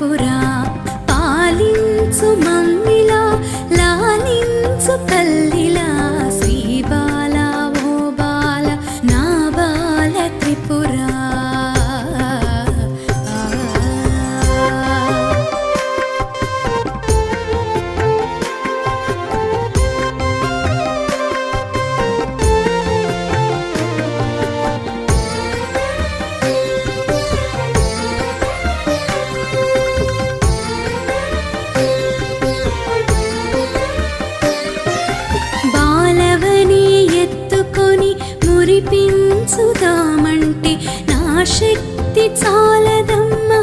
త్రిపుర పాలించు మమ్మిలా లాలించు తల్లిలా శ్రీ బాల ఓ బాల నా బాల త్రిపుర మురిపించుదామంటే నా శక్తి చాలదమ్మా